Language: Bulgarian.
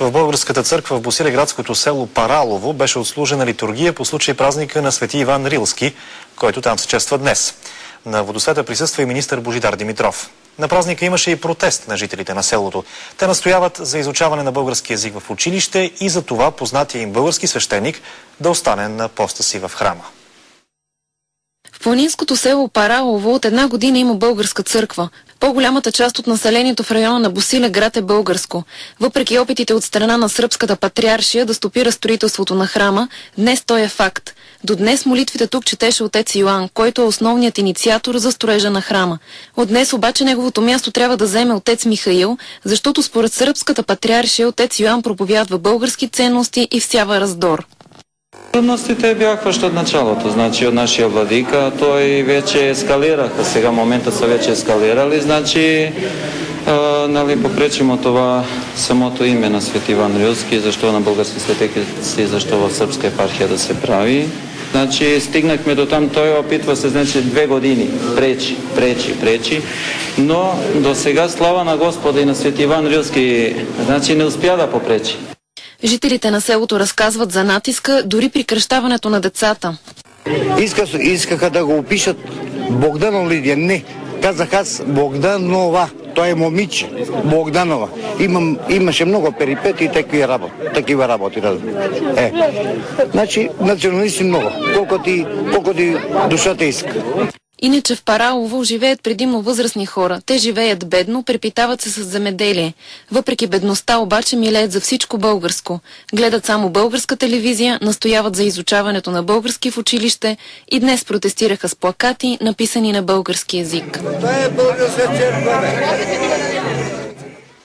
В българската църква в Босилеградското село Паралово беше отслужена литургия по случай празника на Свети Иван Рилски, който там се чества днес. На водосвета присъства и министър Божидар Димитров. На празника имаше и протест на жителите на селото. Те настояват за изучаване на български език в училище и за това познатия им български свещеник да остане на поста си в храма. В планинското село Паралово от една година има българска църква. По-голямата част от населението в района на Босилеград е българско. Въпреки опитите от страна на сръбската патриаршия да стопира строителството на храма, днес той е факт. До днес молитвите тук четеше отец Йоан, който е основният инициатор за строежа на храма. От днес обаче неговото място трябва да заеме отец Михаил, защото според сръбската патриаршия отец Йоан проповядва български ценности и всява раздор. Трудностите бяха още от началото, значи от нашия владика, той вече ескалираха, сега момента са вече ескалирали, значи попречим от това самото име на Свети Иван Рилски, защо на български светейци, защо в сръбска епархия да се прави. Значи стигнахме до там, той опитва се, значи 2 години, пречи, но до сега слава на Господа и на Свети Иван Рилски, значи не успя да попречи. Жителите на селото разказват за натиска дори при кръщаването на децата. Искаха да го опишат Богданова Лидия. Не, казах аз Богданова. Той е момиче. Богданова. Имаше много перипети и такива работи. Значи националисти много. Колко ти душата иска. Иначе в Паралово живеят предимно възрастни хора. Те живеят бедно, препитават се с земеделие. Въпреки бедността обаче милеят за всичко българско. Гледат само българска телевизия, настояват за изучаването на български в училище и днес протестираха с плакати, написани на български език. Това е българска черква, бе.